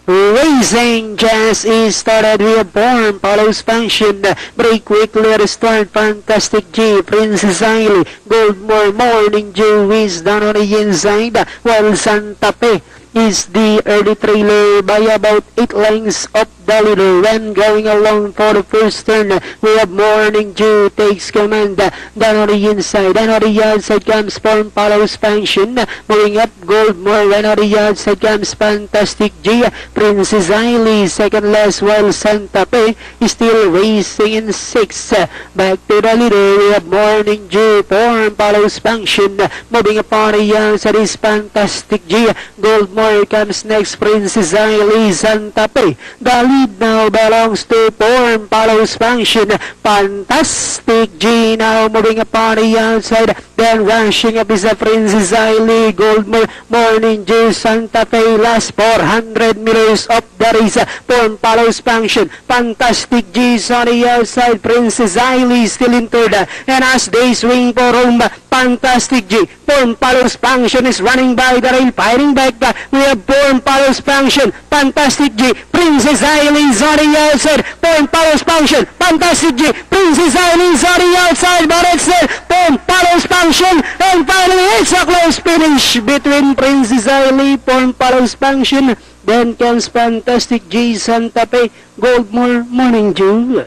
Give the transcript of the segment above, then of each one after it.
Racing Jazz is started with form, follows function, break quickly restart, Fantastic G, Princess Ailey, Goldmore, Morning Dew is down on the inside, while Santa Fe is the early trailer by about 8 lengths of the leader. When going along for the first turn, we have Morning Dew takes command down on the inside, and on the outside comes Form, follows function, moving up Goldmore, and on the outside comes Fantastic G, Princess Ailey second last, while Santa Fe is still racing in 6. Back to the leader, we have Morning Dew, Form, follows function, moving upon the outside is Fantastic G, Goldmore comes next, Princess Ailey, Santa Fe. The lead now belongs to Form, follows function, Fantastic G now moving upon the outside, then rushing up is a Princess Ailey, Goldmore, Morning Dew, Santa Fe, last 400 meters of the race. Form, follows function, Fantastic G is on the outside, Princess Ailey still in third, and as they swing for home, Fantastic G, Form, follows function is running by the rail, fighting back. We have Form, follows function, Fantastic G, Princess Ailey is on the outside, Form, follows function, Fantastic G, Princess Ailey is on the outside, but it's there, Form, follows function, and finally it's a close finish between Princess Ailey, Form, follows function, then comes Fantastic G, Santa Fe, Goldmore, Morning Dew.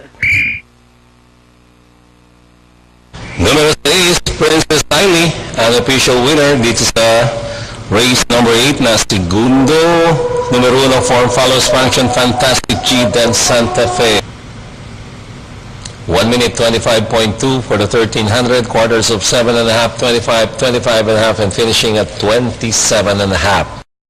Numero 6, Princess Ailey, ang official winner dito sa race number 8 na segundo. Numero 1, Form, follows function, Fantastic G, then Santa Fe. 1 minute 25.2 for the 1300, quarters of 7.5, 25, 25.5, and finishing at 27.5.